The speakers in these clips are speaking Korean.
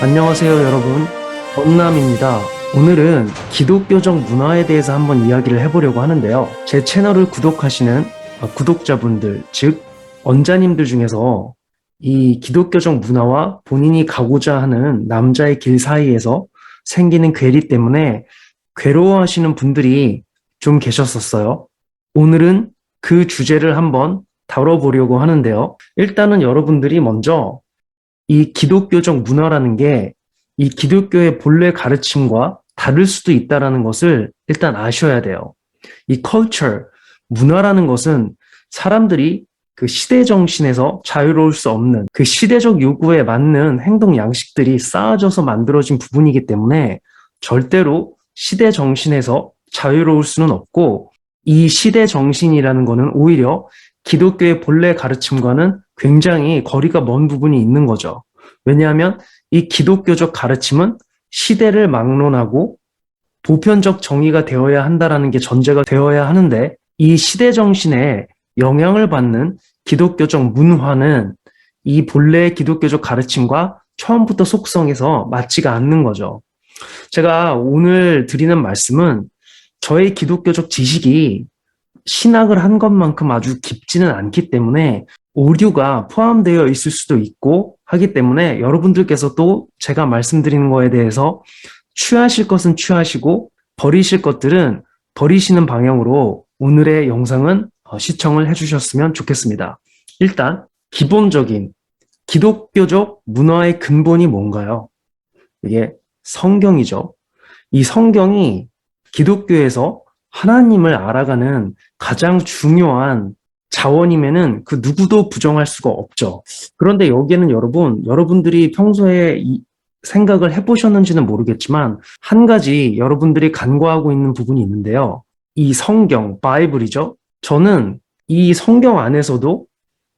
안녕하세요, 여러분. 원남입니다. 오늘은 기독교적 문화에 대해서 한번 이야기를 해보려고 하는데요. 제 채널을 구독하시는 구독자분들, 즉, 원자님들 중에서 이 기독교적 문화와 본인이 가고자 하는 남자의 길 사이에서 생기는 괴리 때문에 괴로워하시는 분들이 좀 계셨었어요. 오늘은 그 주제를 한번 다뤄보려고 하는데요. 일단은 여러분들이 먼저 이 기독교적 문화라는 게 이 기독교의 본래 가르침과 다를 수도 있다는 것을 일단 아셔야 돼요. 이 culture, 문화라는 것은 사람들이 그 시대 정신에서 자유로울 수 없는 그 시대적 요구에 맞는 행동 양식들이 쌓아져서 만들어진 부분이기 때문에 절대로 시대 정신에서 자유로울 수는 없고, 이 시대 정신이라는 것은 오히려 기독교의 본래 가르침과는 굉장히 거리가 먼 부분이 있는 거죠. 왜냐하면 이 기독교적 가르침은 시대를 막론하고 보편적 정의가 되어야 한다라는 게 전제가 되어야 하는데, 이 시대 정신에 영향을 받는 기독교적 문화는 이 본래의 기독교적 가르침과 처음부터 속성에서 맞지가 않는 거죠. 제가 오늘 드리는 말씀은 저의 기독교적 지식이 신학을 한 것만큼 아주 깊지는 않기 때문에 오류가 포함되어 있을 수도 있고 하기 때문에, 여러분들께서도 제가 말씀드리는 거에 대해서 취하실 것은 취하시고 버리실 것들은 버리시는 방향으로 오늘의 영상은 시청을 해주셨으면 좋겠습니다. 일단 기본적인 기독교적 문화의 근본이 뭔가요? 이게 성경이죠. 이 성경이 기독교에서 하나님을 알아가는 가장 중요한 자원임에는 그 누구도 부정할 수가 없죠. 그런데 여기에는 여러분들이 평소에 생각을 해보셨는지는 모르겠지만 한 가지 여러분들이 간과하고 있는 부분이 있는데요. 이 성경, 바이블이죠. 저는 이 성경 안에서도,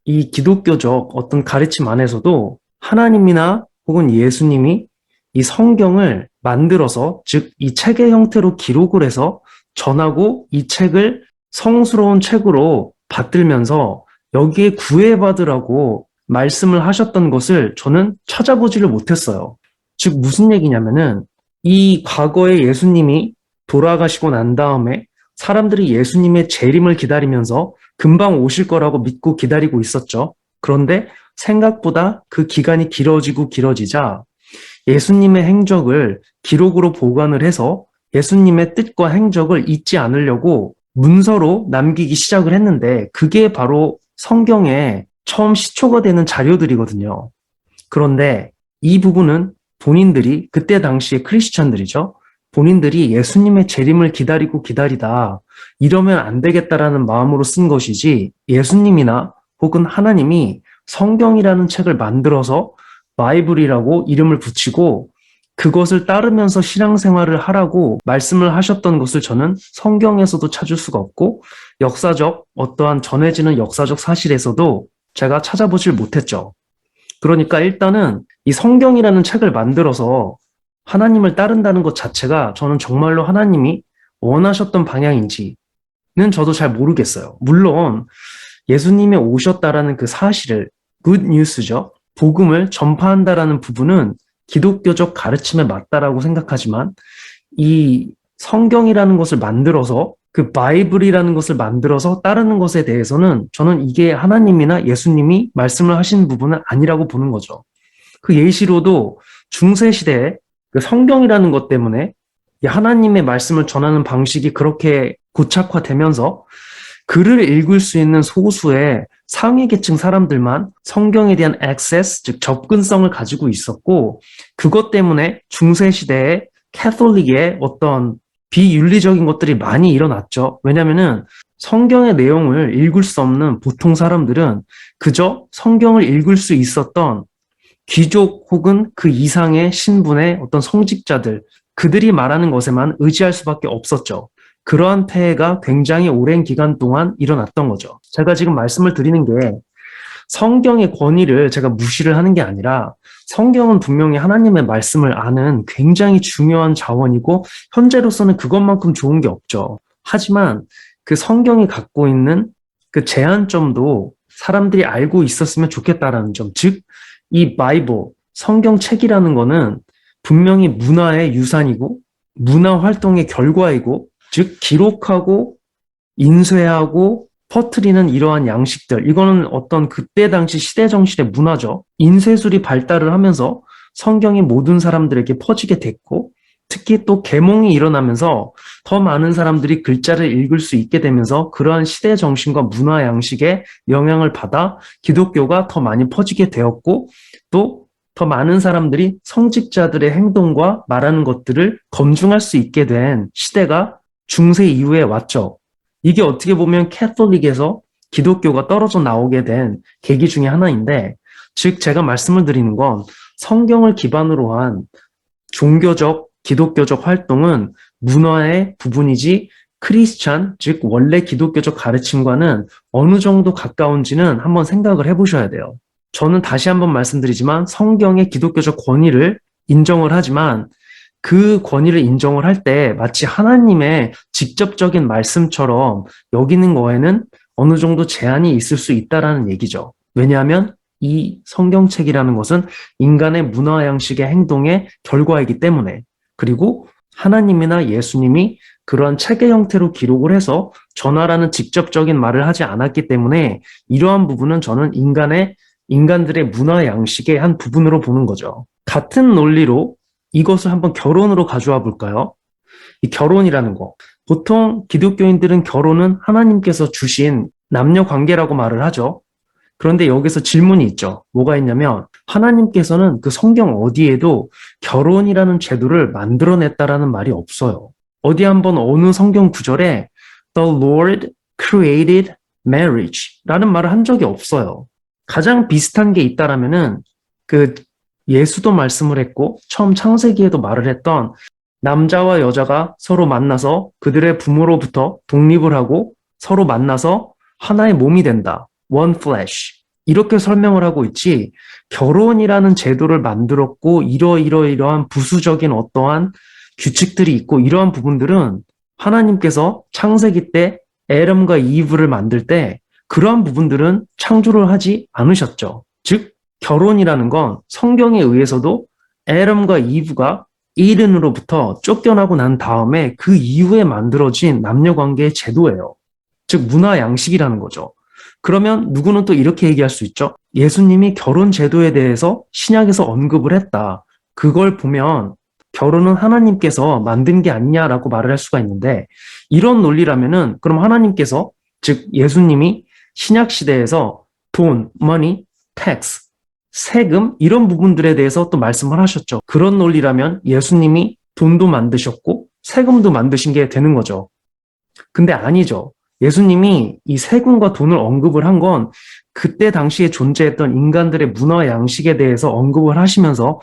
이 기독교적 어떤 가르침 안에서도 하나님이나 혹은 예수님이 이 성경을 만들어서, 즉 이 책의 형태로 기록을 해서 전하고 이 책을 성스러운 책으로 받들면서 여기에 구애받으라고 말씀을 하셨던 것을 저는 찾아보지를 못했어요. 즉 무슨 얘기냐면은, 이 과거에 예수님이 돌아가시고 난 다음에 사람들이 예수님의 재림을 기다리면서 금방 오실 거라고 믿고 기다리고 있었죠. 그런데 생각보다 그 기간이 길어지고 길어지자 예수님의 행적을 기록으로 보관을 해서 예수님의 뜻과 행적을 잊지 않으려고 문서로 남기기 시작을 했는데, 그게 바로 성경의 처음 시초가 되는 자료들이거든요. 그런데 이 부분은 본인들이, 그때 당시의 크리스천들이죠, 본인들이 예수님의 재림을 기다리고 기다리다 이러면 안 되겠다라는 마음으로 쓴 것이지, 예수님이나 혹은 하나님이 성경이라는 책을 만들어서 바이블이라고 이름을 붙이고 그것을 따르면서 신앙생활을 하라고 말씀을 하셨던 것을 저는 성경에서도 찾을 수가 없고, 역사적 어떠한 전해지는 역사적 사실에서도 제가 찾아보질 못했죠. 그러니까 일단은 이 성경이라는 책을 만들어서 하나님을 따른다는 것 자체가 저는 정말로 하나님이 원하셨던 방향인지는 저도 잘 모르겠어요. 물론 예수님이 오셨다라는 그 사실을, 굿 뉴스죠, 복음을 전파한다라는 부분은 기독교적 가르침에 맞다라고 생각하지만, 이 성경이라는 것을 만들어서, 그 바이블이라는 것을 만들어서 따르는 것에 대해서는 저는 이게 하나님이나 예수님이 말씀을 하신 부분은 아니라고 보는 거죠. 그 예시로도 중세시대에 그 성경이라는 것 때문에 이 하나님의 말씀을 전하는 방식이 그렇게 고착화되면서 글을 읽을 수 있는 소수의 상위 계층 사람들만 성경에 대한 액세스, 즉 접근성을 가지고 있었고, 그것 때문에 중세시대에 캐톨릭의 어떤 비윤리적인 것들이 많이 일어났죠. 왜냐면은 성경의 내용을 읽을 수 없는 보통 사람들은 그저 성경을 읽을 수 있었던 귀족 혹은 그 이상의 신분의 어떤 성직자들, 그들이 말하는 것에만 의지할 수밖에 없었죠. 그러한 폐해가 굉장히 오랜 기간 동안 일어났던 거죠. 제가 지금 말씀을 드리는 게 성경의 권위를 제가 무시를 하는 게 아니라, 성경은 분명히 하나님의 말씀을 아는 굉장히 중요한 자원이고 현재로서는 그것만큼 좋은 게 없죠. 하지만 그 성경이 갖고 있는 그 제한점도 사람들이 알고 있었으면 좋겠다라는 점, 즉 이 바이블, 성경책이라는 거는 분명히 문화의 유산이고 문화 활동의 결과이고 즉 기록하고 인쇄하고 퍼뜨리는 이러한 양식들 이거는 어떤 그때 당시 시대 정신의 문화죠. 인쇄술이 발달을 하면서 성경이 모든 사람들에게 퍼지게 됐고 특히 또 계몽이 일어나면서 더 많은 사람들이 글자를 읽을 수 있게 되면서 그러한 시대 정신과 문화 양식에 영향을 받아 기독교가 더 많이 퍼지게 되었고 또 더 많은 사람들이 성직자들의 행동과 말하는 것들을 검증할 수 있게 된 시대가 중세 이후에 왔죠. 이게 어떻게 보면 캐톨릭에서 기독교가 떨어져 나오게 된 계기 중에 하나인데, 즉 제가 말씀을 드리는 건 성경을 기반으로 한 종교적, 기독교적 활동은 문화의 부분이지 크리스찬, 즉 원래 기독교적 가르침과는 어느 정도 가까운지는 한번 생각을 해보셔야 돼요. 저는 다시 한번 말씀드리지만 성경의 기독교적 권위를 인정을 하지만 그 권위를 인정을 할 때 마치 하나님의 직접적인 말씀처럼 여기는 거에는 어느 정도 제한이 있을 수 있다라는 얘기죠. 왜냐하면 이 성경책이라는 것은 인간의 문화 양식의 행동의 결과이기 때문에 그리고 하나님이나 예수님이 그러한 책의 형태로 기록을 해서 전하라는 직접적인 말을 하지 않았기 때문에 이러한 부분은 저는 인간들의 문화 양식의 한 부분으로 보는 거죠. 같은 논리로 이것을 한번 결혼으로 가져와 볼까요? 이 결혼이라는 거. 보통 기독교인들은 결혼은 하나님께서 주신 남녀 관계라고 말을 하죠. 그런데 여기서 질문이 있죠. 뭐가 있냐면 하나님께서는 그 성경 어디에도 결혼이라는 제도를 만들어냈다라는 말이 없어요. 어디 한번 어느 성경 구절에 The Lord created marriage라는 말을 한 적이 없어요. 가장 비슷한 게 있다라면은 그 예수도 말씀을 했고 처음 창세기에도 말을 했던 남자와 여자가 서로 만나서 그들의 부모로부터 독립을 하고 서로 만나서 하나의 몸이 된다. One flesh. 이렇게 설명을 하고 있지 결혼이라는 제도를 만들었고 이러한 부수적인 어떠한 규칙들이 있고 이러한 부분들은 하나님께서 창세기 때 애덤과 이브를 만들 때 그러한 부분들은 창조를 하지 않으셨죠. 즉 결혼이라는 건 성경에 의해서도 애덤과 이브가 이든으로부터 쫓겨나고 난 다음에 그 이후에 만들어진 남녀관계의 제도예요. 즉 문화 양식이라는 거죠. 그러면 누구는 또 이렇게 얘기할 수 있죠. 예수님이 결혼 제도에 대해서 신약에서 언급을 했다. 그걸 보면 결혼은 하나님께서 만든 게 아니냐라고 말을 할 수가 있는데 이런 논리라면은 그럼 하나님께서 즉 예수님이 신약 시대에서 돈, money, tax, 세금 이런 부분들에 대해서 또 말씀을 하셨죠. 그런 논리라면 예수님이 돈도 만드셨고 세금도 만드신 게 되는 거죠. 근데 아니죠. 예수님이 이 세금과 돈을 언급을 한 건 그때 당시에 존재했던 인간들의 문화 양식에 대해서 언급을 하시면서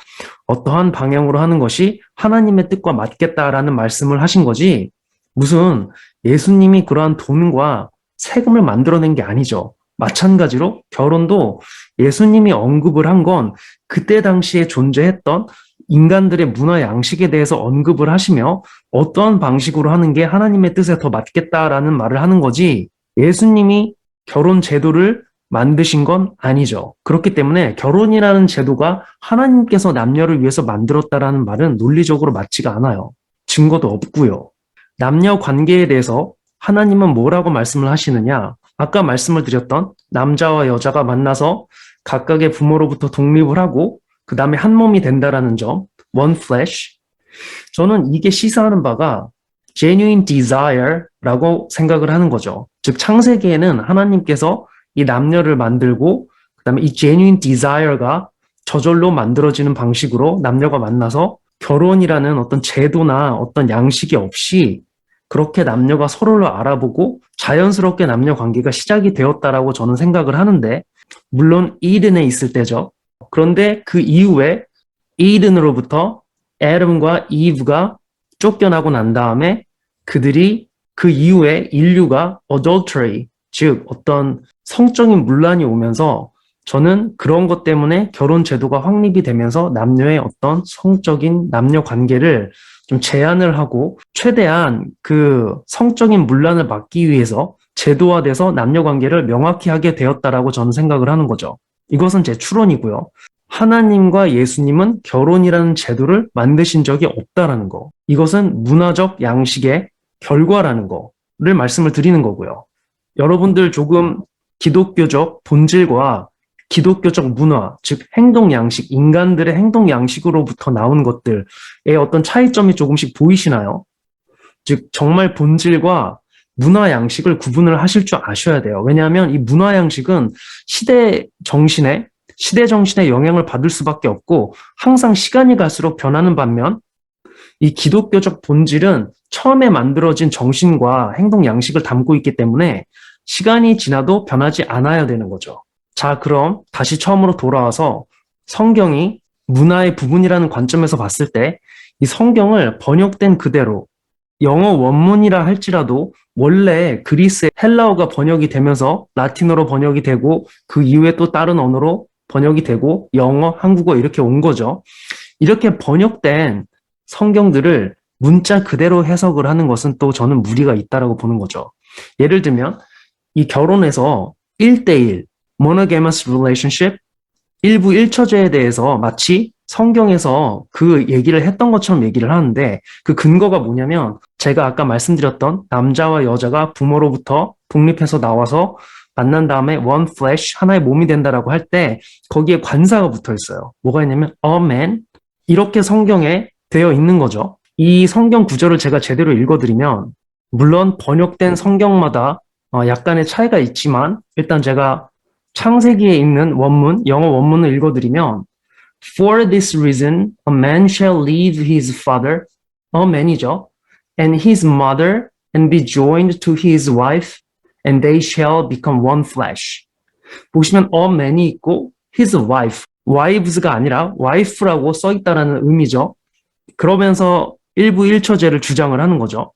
어떠한 방향으로 하는 것이 하나님의 뜻과 맞겠다라는 말씀을 하신 거지 무슨 예수님이 그러한 돈과 세금을 만들어낸 게 아니죠. 마찬가지로 결혼도 예수님이 언급을 한 건 그때 당시에 존재했던 인간들의 문화 양식에 대해서 언급을 하시며 어떠한 방식으로 하는 게 하나님의 뜻에 더 맞겠다라는 말을 하는 거지 예수님이 결혼 제도를 만드신 건 아니죠. 그렇기 때문에 결혼이라는 제도가 하나님께서 남녀를 위해서 만들었다라는 말은 논리적으로 맞지가 않아요. 증거도 없고요. 남녀 관계에 대해서 하나님은 뭐라고 말씀을 하시느냐? 아까 말씀을 드렸던 남자와 여자가 만나서 각각의 부모로부터 독립을 하고 그 다음에 한 몸이 된다라는 점, one flesh. 저는 이게 시사하는 바가 genuine desire라고 생각을 하는 거죠. 즉 창세기에는 하나님께서 이 남녀를 만들고 그 다음에 이 genuine desire가 저절로 만들어지는 방식으로 남녀가 만나서 결혼이라는 어떤 제도나 어떤 양식이 없이 그렇게 남녀가 서로를 알아보고 자연스럽게 남녀 관계가 시작이 되었다라고 저는 생각을 하는데 물론 이든에 있을 때죠. 그런데 그 이후에 이든으로부터 애덤과 이브가 쫓겨나고 난 다음에 그들이 그 이후에 인류가 adultery, 즉 어떤 성적인 문란이 오면서 저는 그런 것 때문에 결혼 제도가 확립이 되면서 남녀의 어떤 성적인 남녀 관계를 좀 제한을 하고 최대한 그 성적인 문란을 막기 위해서 제도화돼서 남녀 관계를 명확히 하게 되었다라고 저는 생각을 하는 거죠. 이것은 제 추론이고요. 하나님과 예수님은 결혼이라는 제도를 만드신 적이 없다라는 거. 이것은 문화적 양식의 결과라는 거를 말씀을 드리는 거고요. 여러분들 조금 기독교적 본질과 기독교적 문화, 즉 행동 양식, 인간들의 행동 양식으로부터 나온 것들의 어떤 차이점이 조금씩 보이시나요? 즉 정말 본질과 문화 양식을 구분을 하실 줄 아셔야 돼요. 왜냐하면 이 문화 양식은 시대 정신의 영향을 받을 수밖에 없고 항상 시간이 갈수록 변하는 반면 이 기독교적 본질은 처음에 만들어진 정신과 행동 양식을 담고 있기 때문에 시간이 지나도 변하지 않아야 되는 거죠. 자, 그럼 다시 처음으로 돌아와서 성경이 문화의 부분이라는 관점에서 봤을 때 이 성경을 번역된 그대로 영어 원문이라 할지라도 원래 그리스의 헬라어가 번역이 되면서 라틴어로 번역이 되고 그 이후에 또 다른 언어로 번역이 되고 영어, 한국어 이렇게 온 거죠. 이렇게 번역된 성경들을 문자 그대로 해석을 하는 것은 또 저는 무리가 있다라고 보는 거죠. 예를 들면 이 결혼에서 1대1 monogamous relationship 일부 일처제에 대해서 마치 성경에서 그 얘기를 했던 것처럼 얘기를 하는데 그 근거가 뭐냐면 제가 아까 말씀드렸던 남자와 여자가 부모로부터 독립해서 나와서 만난 다음에 one flesh, 하나의 몸이 된다라고 할 때 거기에 관사가 붙어 있어요. 뭐가 있냐면 a man 이렇게 성경에 되어 있는 거죠. 이 성경 구절을 제가 제대로 읽어드리면 물론 번역된 성경마다 약간의 차이가 있지만 일단 제가 창세기에 있는 원문, 영어 원문을 읽어드리면 For this reason, a man shall leave his father, a man이죠, and his mother, and be joined to his wife, and they shall become one flesh. 보시면 a man이 있고 his wife, wives가 아니라 wife라고 써있다라는 의미죠. 그러면서 일부 일처제를 주장을 하는 거죠.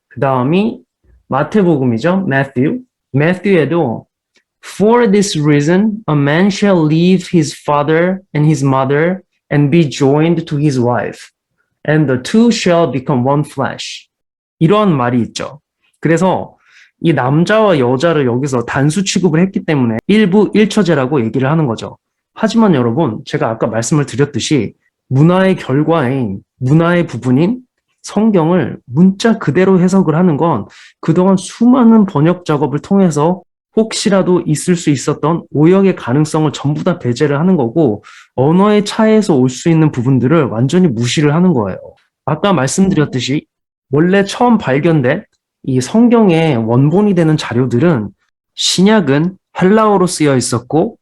그 다음이 마태복음이죠. Matthew에도 For this reason, a man shall leave his father and his mother and be joined to his wife, and the two shall become one flesh. 이런 말이 있죠. 그래서 이 남자와 여자를 여기서 단수 취급을 했기 때문에 일부 일처제라고 얘기를 하는 거죠. 하지만 여러분, 제가 아까 말씀을 드렸듯이 문화의 결과인, 문화의 부분인 성경을 문자 그대로 해석을 하는 건 그동안 수많은 번역 작업을 통해서 혹시라도 있을 수 있었던 오역의 가능성을 전부 다 배제를 하는 거고 언어의 차이에서 올 수 있는 부분들을 완전히 무시를 하는 거예요. 아까 말씀드렸듯이 원래 처음 발견된 이 성경의 원본이 되는 자료들은 신약은 헬라어로 쓰여 있었고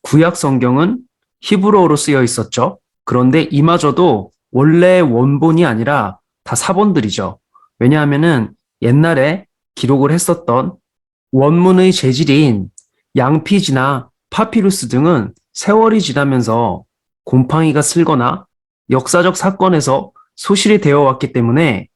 구약 성경은 히브리어로 쓰여 있었죠. 그런데 이마저도 원래 원본이 아니라 다 사본들이죠. 왜냐하면은 옛날에 기록을 했었던 원문의 재질인 양피지나 파피루스 등은 세월이 지나면서 곰팡이가 슬거나 역사적 사건에서 소실이 되어 왔기 때문에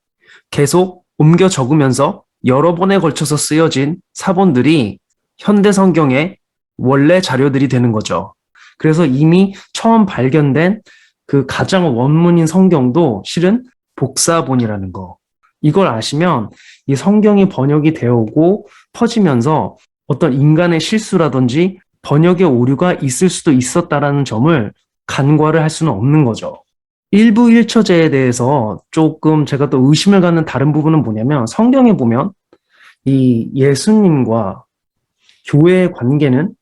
계속 옮겨 적으면서 여러 번에 걸쳐서 쓰여진 사본들이 현대 성경의 원래 자료들이 되는 거죠. 그래서 이미 처음 발견된 그 가장 원문인 성경도 실은 복사본이라는 거. 이걸 아시면 이 성경이 번역이 되어 오고 퍼지면서 어떤 인간의 실수라든지 번역의 오류가 있을 수도 있었다라는 점을 간과를 할 수는 없는 거죠. 일부 일처제에 대해서 조금 제가 또 의심을 갖는 다른 부분은 뭐냐면 성경에 보면 이 예수님과 교회의 관계는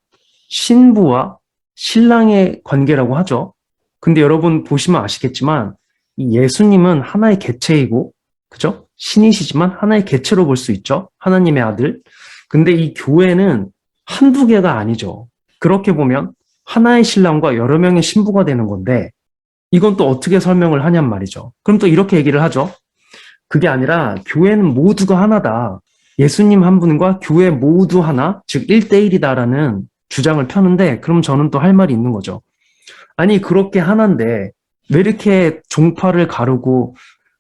신부와 신랑의 관계라고 하죠. 근데 여러분 보시면 아시겠지만 이 예수님은 하나의 개체이고 그죠? 신이시지만 하나의 개체로 볼 수 있죠. 하나님의 아들. 근데 이 교회는 한두 개가 아니죠. 그렇게 보면 하나의 신랑과 여러 명의 신부가 되는 건데 이건 또 어떻게 설명을 하냔 말이죠. 그럼 또 이렇게 얘기를 하죠. 그게 아니라 교회는 모두가 하나다. 예수님 한 분과 교회 모두 하나, 즉 1대1이다라는 주장을 펴는데 그럼 저는 또 할 말이 있는 거죠. 아니 그렇게 하나인데 왜 이렇게 종파를 가르고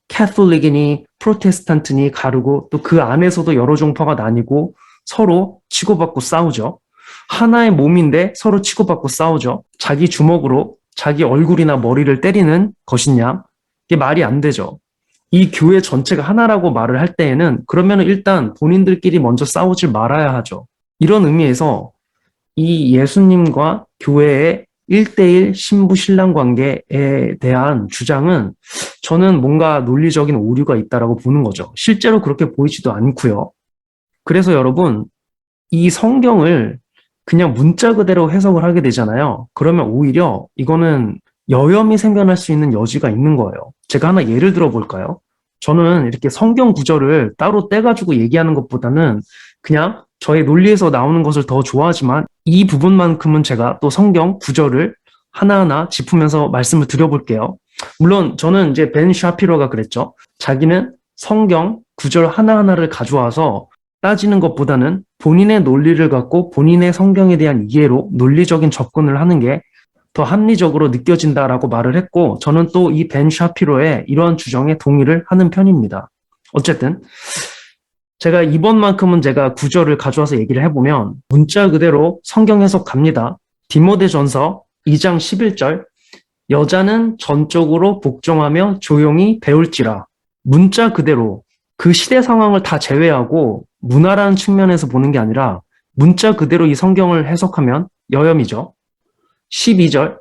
캐톨릭이니 프로테스탄트니 가르고 또 그 안에서도 여러 종파가 나뉘고 서로 치고받고 싸우죠. 하나의 몸인데 서로 치고받고 싸우죠. 자기 주먹으로 자기 얼굴이나 머리를 때리는 것이냐? 이게 말이 안 되죠. 이 교회 전체가 하나라고 말을 할 때에는 그러면 일단 본인들끼리 먼저 싸우지 말아야 하죠. 이런 의미에서 이 예수님과 교회의 1대1 신부 신랑 관계에 대한 주장은 저는 뭔가 논리적인 오류가 있다라고 보는 거죠. 실제로 그렇게 보이지도 않고요. 그래서 여러분, 이 성경을 그냥 문자 그대로 해석을 하게 되잖아요. 그러면 오히려 이거는 여염이 생겨날 수 있는 여지가 있는 거예요. 제가 하나 예를 들어 볼까요? 저는 이렇게 성경 구절을 따로 떼가지고 얘기하는 것보다는 그냥 저의 논리에서 나오는 것을 더 좋아하지만 이 부분만큼은 제가 또 성경 구절을 하나하나 짚으면서 말씀을 드려볼게요. 물론 저는 이제 벤 샤피로가 그랬죠. 자기는 성경 구절 하나하나를 가져와서 따지는 것보다는 본인의 논리를 갖고 본인의 성경에 대한 이해로 논리적인 접근을 하는 게 더 합리적으로 느껴진다라고 말을 했고, 저는 또 이 벤 샤피로의 이러한 주장에 동의를 하는 편입니다. 어쨌든 제가 이번만큼은 제가 구절을 가져와서 얘기를 해보면 문자 그대로 성경 해석 갑니다. 디모데전서 2장 11절, 여자는 전적으로 복종하며 조용히 배울지라. 문자 그대로 그 시대 상황을 다 제외하고 문화라는 측면에서 보는 게 아니라 문자 그대로 이 성경을 해석하면 여염이죠. 12절,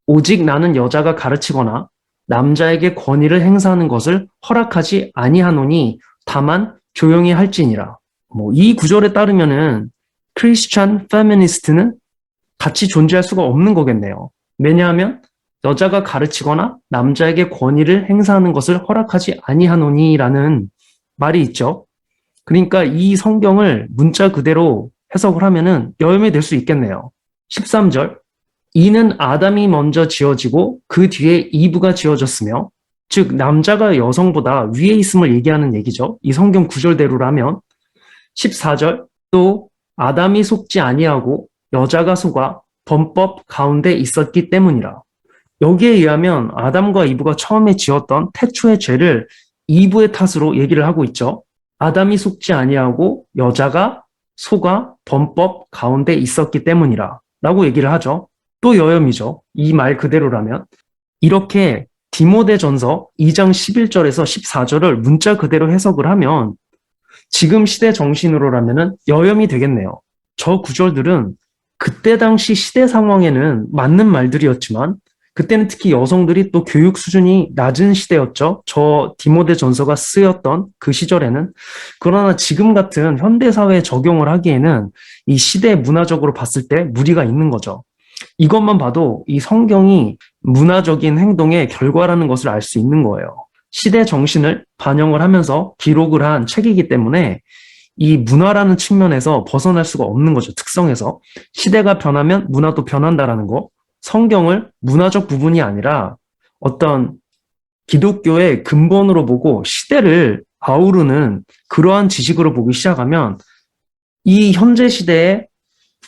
오직 나는 여자가 가르치거나 남자에게 권위를 행사하는 것을 허락하지 아니하노니 다만 조용히 할지니라. 이 구절에 따르면은 크리스찬 페미니스트는 같이 존재할 수가 없는 거겠네요. 왜냐하면 여자가 가르치거나 남자에게 권위를 행사하는 것을 허락하지 아니하노니라는 말이 있죠. 그러니까 이 성경을 문자 그대로 해석을 하면은 여염이 될 수 있겠네요. 13절, 이는 아담이 먼저 지어지고 그 뒤에 이브가 지어졌으며, 즉 남자가 여성보다 위에 있음을 얘기하는 얘기죠. 이 성경 구절대로라면. 14절, 또 아담이 속지 아니하고 여자가 속아 범법 가운데 있었기 때문이라. 여기에 의하면 아담과 이브가 처음에 지었던 태초의 죄를 이브의 탓으로 얘기를 하고 있죠. 아담이 속지 아니하고 여자가 속아 범법 가운데 있었기 때문이라 라고 얘기를 하죠. 또 여염이죠. 이 말 그대로라면. 이렇게 디모데전서 2장 11절에서 14절을 문자 그대로 해석을 하면 지금 시대 정신으로라면은 여염이 되겠네요. 저 구절들은 그때 당시 시대 상황에는 맞는 말들이었지만 그때는 특히 여성들이 또 교육 수준이 낮은 시대였죠. 저 디모데전서가 쓰였던 그 시절에는. 그러나 지금 같은 현대사회에 적용을 하기에는 이 시대 문화적으로 봤을 때 무리가 있는 거죠. 이것만 봐도 이 성경이 문화적인 행동의 결과라는 것을 알 수 있는 거예요. 시대 정신을 반영을 하면서 기록을 한 책이기 때문에 이 문화라는 측면에서 벗어날 수가 없는 거죠. 특성에서. 시대가 변하면 문화도 변한다라는 거. 성경을 문화적 부분이 아니라 어떤 기독교의 근본으로 보고 시대를 아우르는 그러한 지식으로 보기 시작하면 이 현재 시대의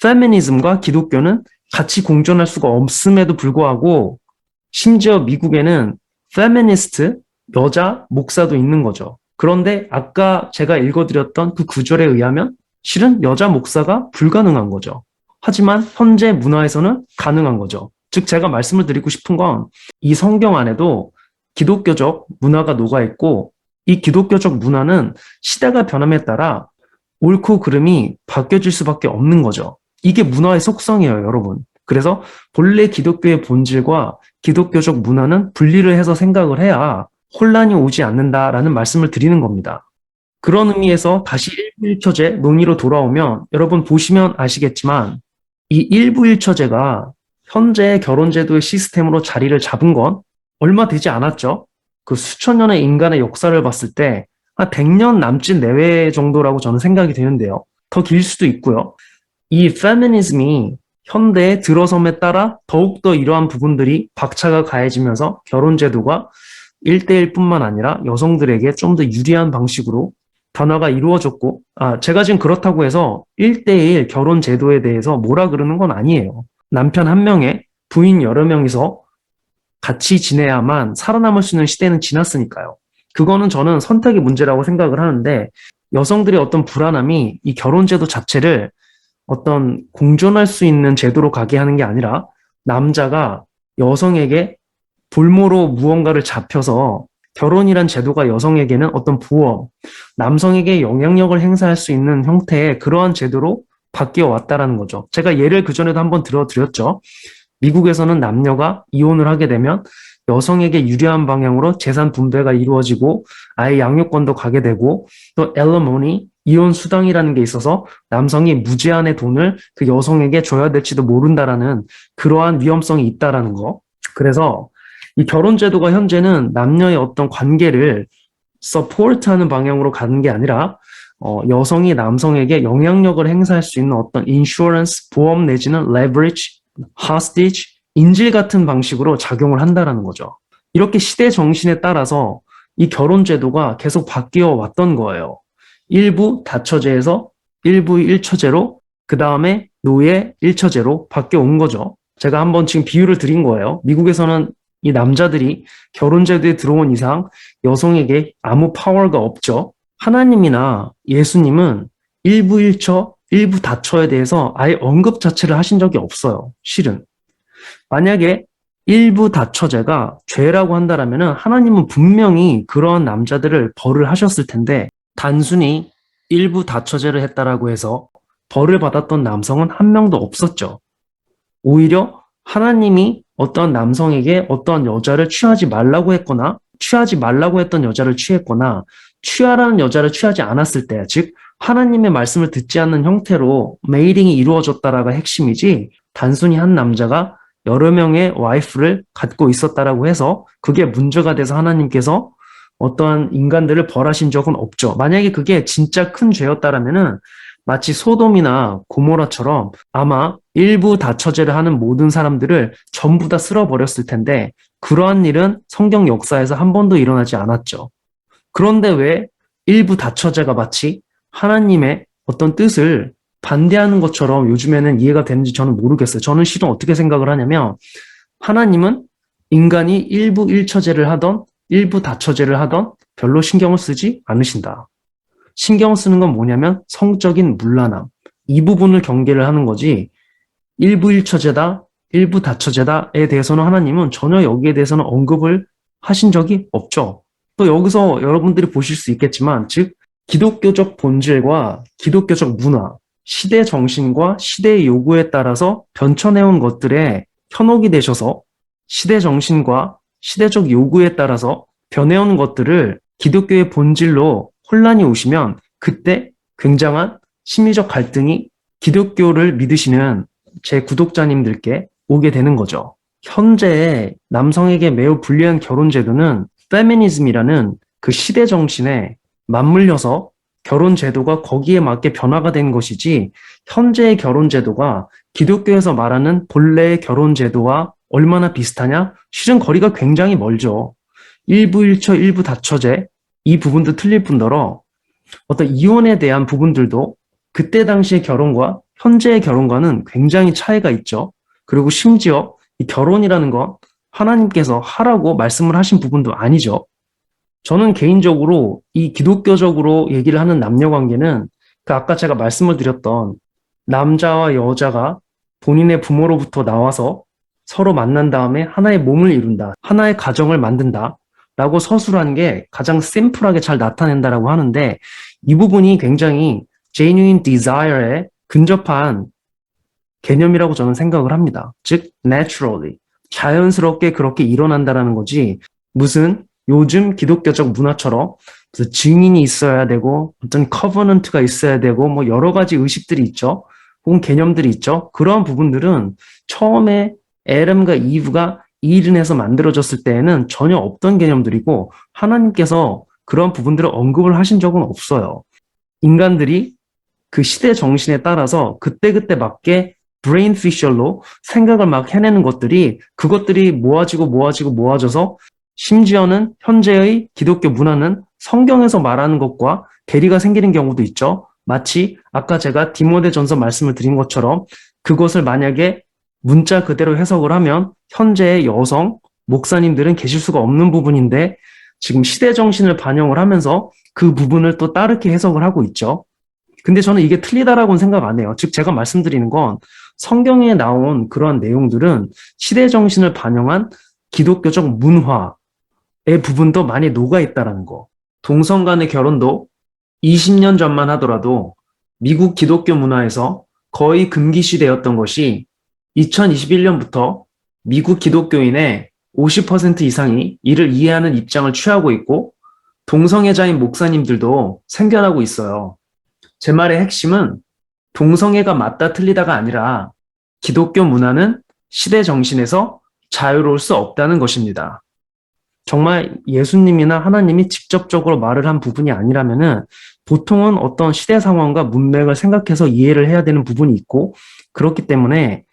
페미니즘과 기독교는 같이 공존할 수가 없음에도 불구하고 심지어 미국에는 페미니스트, 여자 목사도 있는 거죠. 그런데 아까 제가 읽어드렸던 그 구절에 의하면 실은 여자 목사가 불가능한 거죠. 하지만 현재 문화에서는 가능한 거죠. 즉 제가 말씀을 드리고 싶은 건 이 성경 안에도 기독교적 문화가 녹아있고 이 기독교적 문화는 시대가 변함에 따라 옳고 그름이 바뀌어질 수밖에 없는 거죠. 이게 문화의 속성이에요, 여러분. 그래서 본래 기독교의 본질과 기독교적 문화는 분리를 해서 생각을 해야 혼란이 오지 않는다라는 말씀을 드리는 겁니다. 그런 의미에서 다시 일부일처제 논의로 돌아오면 여러분 보시면 아시겠지만 이 일부일처제가 현재 결혼제도의 시스템으로 자리를 잡은 건 얼마 되지 않았죠. 그 수천 년의 인간의 역사를 봤을 때 한 100년 남짓 내외 정도라고 저는 생각이 되는데요. 더 길 수도 있고요. 이 페미니즘이 현대에 들어섬에 따라 더욱더 이러한 부분들이 박차가 가해지면서 결혼제도가 1대1뿐만 아니라 여성들에게 좀 더 유리한 방식으로 변화가 이루어졌고, 제가 지금 그렇다고 해서 1대1 결혼제도에 대해서 뭐라 그러는 건 아니에요. 남편 한 명에 부인 여러 명이서 같이 지내야만 살아남을 수 있는 시대는 지났으니까요. 그거는 저는 선택의 문제라고 생각을 하는데 여성들의 어떤 불안함이 이 결혼제도 자체를 어떤 공존할 수 있는 제도로 가게 하는 게 아니라 남자가 여성에게 볼모로 무언가를 잡혀서 결혼이란 제도가 여성에게는 어떤 보험, 남성에게 영향력을 행사할 수 있는 형태의 그러한 제도로 바뀌어 왔다라는 거죠. 제가 예를 그전에도 한번 들어드렸죠. 미국에서는 남녀가 이혼을 하게 되면 여성에게 유리한 방향으로 재산 분배가 이루어지고 아이 양육권도 가게 되고 또 alimony, 이혼 수당이라는 게 있어서 남성이 무제한의 돈을 그 여성에게 줘야 될지도 모른다라는 그러한 위험성이 있다라는 거. 그래서 이 결혼 제도가 현재는 남녀의 어떤 관계를 서포트하는 방향으로 가는 게 아니라 여성이 남성에게 영향력을 행사할 수 있는 어떤 인슈어런스, 보험 내지는 레버리지, hostage, 인질 같은 방식으로 작용을 한다라는 거죠. 이렇게 시대 정신에 따라서 이 결혼 제도가 계속 바뀌어 왔던 거예요. 일부 다처제에서 일부 일처제로, 그 다음에 노예 일처제로 바뀌어 온 거죠. 제가 한번 지금 비유를 드린 거예요. 미국에서는 이 남자들이 결혼 제도에 들어온 이상 여성에게 아무 파워가 없죠. 하나님이나 예수님은 일부 일처, 일부 다처에 대해서 아예 언급 자체를 하신 적이 없어요. 실은. 만약에 일부 다처제가 죄라고 한다라면 하나님은 분명히 그런 남자들을 벌을 하셨을 텐데 단순히 일부 다처제를 했다라고 해서 벌을 받았던 남성은 한 명도 없었죠. 오히려 하나님이 어떤 남성에게 어떤 여자를 취하지 말라고 했거나 취하지 말라고 했던 여자를 취했거나 취하라는 여자를 취하지 않았을 때, 즉 하나님의 말씀을 듣지 않는 형태로 메이링이 이루어졌다라가 핵심이지 단순히 한 남자가 여러 명의 와이프를 갖고 있었다라고 해서 그게 문제가 돼서 하나님께서 어떠한 인간들을 벌하신 적은 없죠. 만약에 그게 진짜 큰 죄였다라면은 마치 소돔이나 고모라처럼 아마 일부 다처제를 하는 모든 사람들을 전부 다 쓸어버렸을 텐데 그러한 일은 성경 역사에서 한 번도 일어나지 않았죠. 그런데 왜 일부 다처제가 마치 하나님의 어떤 뜻을 반대하는 것처럼 요즘에는 이해가 되는지 저는 모르겠어요. 저는 실은 어떻게 생각을 하냐면 하나님은 인간이 일부 일처제를 하던 일부 다처제를 하던 별로 신경을 쓰지 않으신다. 신경 쓰는 건 뭐냐면 성적인 문란함. 이 부분을 경계를 하는 거지 일부 일처제다, 일부 다처제다에 대해서는 하나님은 전혀 여기에 대해서는 언급을 하신 적이 없죠. 또 여기서 여러분들이 보실 수 있겠지만 즉 기독교적 본질과 기독교적 문화, 시대 정신과 시대의 요구에 따라서 변천해온 것들에 현혹이 되셔서 시대 정신과 시대적 요구에 따라서 변해온 것들을 기독교의 본질로 혼란이 오시면 그때 굉장한 심리적 갈등이 기독교를 믿으시는 제 구독자님들께 오게 되는 거죠. 현재 남성에게 매우 불리한 결혼 제도는 페미니즘이라는 그 시대 정신에 맞물려서 결혼 제도가 거기에 맞게 변화가 된 것이지 현재의 결혼 제도가 기독교에서 말하는 본래의 결혼 제도와 얼마나 비슷하냐? 실은 거리가 굉장히 멀죠. 일부 일처, 일부 다처제 이 부분도 틀릴 뿐더러 어떤 이혼에 대한 부분들도 그때 당시의 결혼과 현재의 결혼과는 굉장히 차이가 있죠. 그리고 심지어 이 결혼이라는 건 하나님께서 하라고 말씀을 하신 부분도 아니죠. 저는 개인적으로 이 기독교적으로 얘기를 하는 남녀 관계는 그 아까 제가 말씀을 드렸던 남자와 여자가 본인의 부모로부터 나와서 서로 만난 다음에 하나의 몸을 이룬다. 하나의 가정을 만든다. 라고 서술한 게 가장 심플하게 잘 나타낸다라고 하는데 이 부분이 굉장히 genuine desire에 근접한 개념이라고 저는 생각을 합니다. 즉, naturally. 자연스럽게 그렇게 일어난다라는 거지 무슨 요즘 기독교적 문화처럼 무슨 증인이 있어야 되고 어떤 커버넌트가 있어야 되고 뭐 여러 가지 의식들이 있죠. 혹은 개념들이 있죠. 그러한 부분들은 처음에 애덤과 이브가 이른해서 만들어졌을 때에는 전혀 없던 개념들이고 하나님께서 그런 부분들을 언급을 하신 적은 없어요. 인간들이 그 시대 정신에 따라서 그때그때 맞게 브레인 피셜로 생각을 막 해내는 것들이 그것들이 모아져서 심지어는 현재의 기독교 문화는 성경에서 말하는 것과 괴리가 생기는 경우도 있죠. 마치 아까 제가 디모데전서 말씀을 드린 것처럼 그것을 만약에 문자 그대로 해석을 하면 현재의 여성 목사님들은 계실 수가 없는 부분인데 지금 시대 정신을 반영을 하면서 그 부분을 또 다르게 해석을 하고 있죠. 근데 저는 이게 틀리다라고는 생각 안 해요. 즉 제가 말씀드리는 건 성경에 나온 그러한 내용들은 시대 정신을 반영한 기독교적 문화의 부분도 많이 녹아 있다라는 거. 동성 간의 결혼도 20년 전만 하더라도 미국 기독교 문화에서 거의 금기시되었던 것이 2021년부터 미국 기독교인의 50% 이상이 이를 이해하는 입장을 취하고 있고 동성애자인 목사님들도 생겨나고 있어요. 제 말의 핵심은 동성애가 맞다 틀리다가 아니라 기독교 문화는 시대 정신에서 자유로울 수 없다는 것입니다. 정말 예수님이나 하나님이 직접적으로 말을 한 부분이 아니라면은 보통은 어떤 시대 상황과 문맥을 생각해서 이해를 해야 되는 부분이 있고, 그렇기 때문에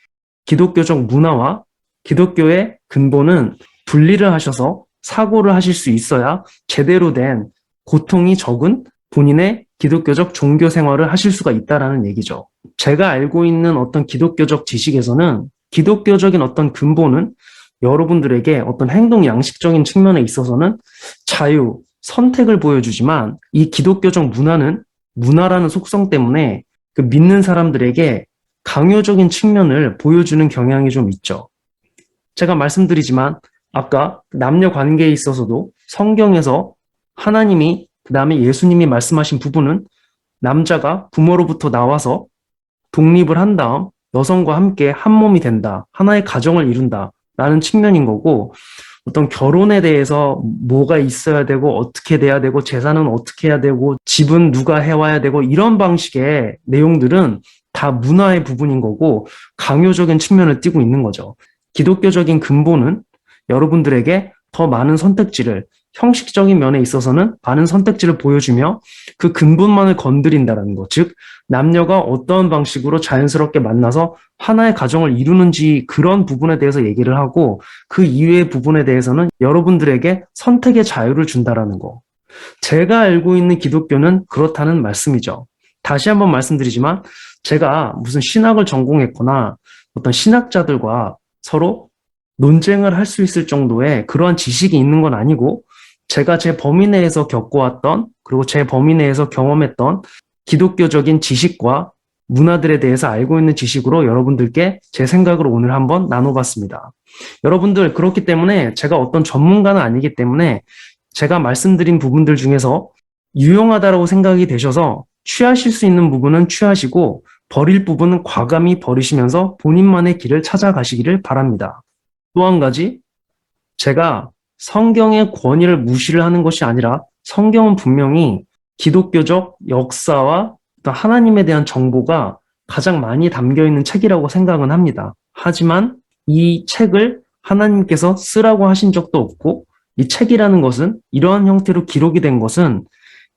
기독교적 문화와 기독교의 근본은 분리를 하셔서 사고를 하실 수 있어야 제대로 된 고통이 적은 본인의 기독교적 종교 생활을 하실 수가 있다라는 얘기죠. 제가 알고 있는 어떤 기독교적 지식에서는 기독교적인 어떤 근본은 여러분들에게 어떤 행동 양식적인 측면에 있어서는 자유, 선택을 보여주지만 이 기독교적 문화는 문화라는 속성 때문에 그 믿는 사람들에게 강요적인 측면을 보여주는 경향이 좀 있죠. 제가 말씀드리지만 아까 남녀 관계에 있어서도 성경에서 하나님이 그다음에 예수님이 말씀하신 부분은 남자가 부모로부터 나와서 독립을 한 다음 여성과 함께 한 몸이 된다. 하나의 가정을 이룬다. 라는 측면인 거고 어떤 결혼에 대해서 뭐가 있어야 되고 어떻게 돼야 되고 재산은 어떻게 해야 되고 집은 누가 해와야 되고 이런 방식의 내용들은 다 문화의 부분인 거고 강요적인 측면을 띠고 있는 거죠. 기독교적인 근본은 여러분들에게 더 많은 선택지를 형식적인 면에 있어서는 많은 선택지를 보여주며 그 근본만을 건드린다는 것, 즉 남녀가 어떤 방식으로 자연스럽게 만나서 하나의 가정을 이루는지 그런 부분에 대해서 얘기를 하고 그 이외의 부분에 대해서는 여러분들에게 선택의 자유를 준다라는 거. 제가 알고 있는 기독교는 그렇다는 말씀이죠. 다시 한번 말씀드리지만 제가 무슨 신학을 전공했거나 어떤 신학자들과 서로 논쟁을 할 수 있을 정도의 그러한 지식이 있는 건 아니고 제가 제 범위 내에서 겪어왔던 그리고 제 범위 내에서 경험했던 기독교적인 지식과 문화들에 대해서 알고 있는 지식으로 여러분들께 제 생각을 오늘 한번 나눠봤습니다. 여러분들 그렇기 때문에 제가 어떤 전문가는 아니기 때문에 제가 말씀드린 부분들 중에서 유용하다고 생각이 되셔서 취하실 수 있는 부분은 취하시고 버릴 부분은 과감히 버리시면서 본인만의 길을 찾아가시기를 바랍니다. 또 한 가지, 제가 성경의 권위를 무시를 하는 것이 아니라 성경은 분명히 기독교적 역사와 또 하나님에 대한 정보가 가장 많이 담겨 있는 책이라고 생각은 합니다. 하지만 이 책을 하나님께서 쓰라고 하신 적도 없고 이 책이라는 것은 이러한 형태로 기록이 된 것은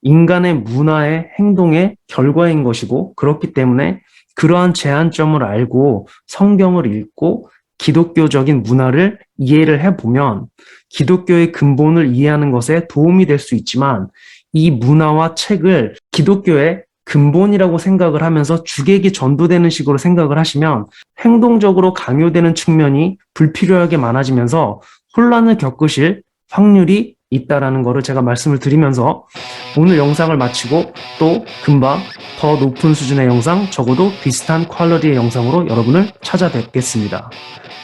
인간의 문화의 행동의 결과인 것이고 그렇기 때문에 그러한 제한점을 알고 성경을 읽고 기독교적인 문화를 이해를 해보면 기독교의 근본을 이해하는 것에 도움이 될 수 있지만 이 문화와 책을 기독교의 근본이라고 생각을 하면서 주객이 전도되는 식으로 생각을 하시면 행동적으로 강요되는 측면이 불필요하게 많아지면서 혼란을 겪으실 확률이 있다라는 것을 제가 말씀을 드리면서 오늘 영상을 마치고 또 금방 더 높은 수준의 영상, 적어도 비슷한 퀄리티의 영상으로 여러분을 찾아뵙겠습니다.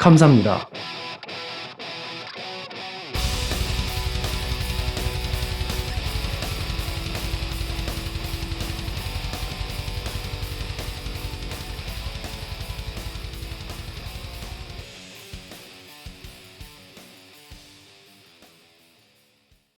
감사합니다.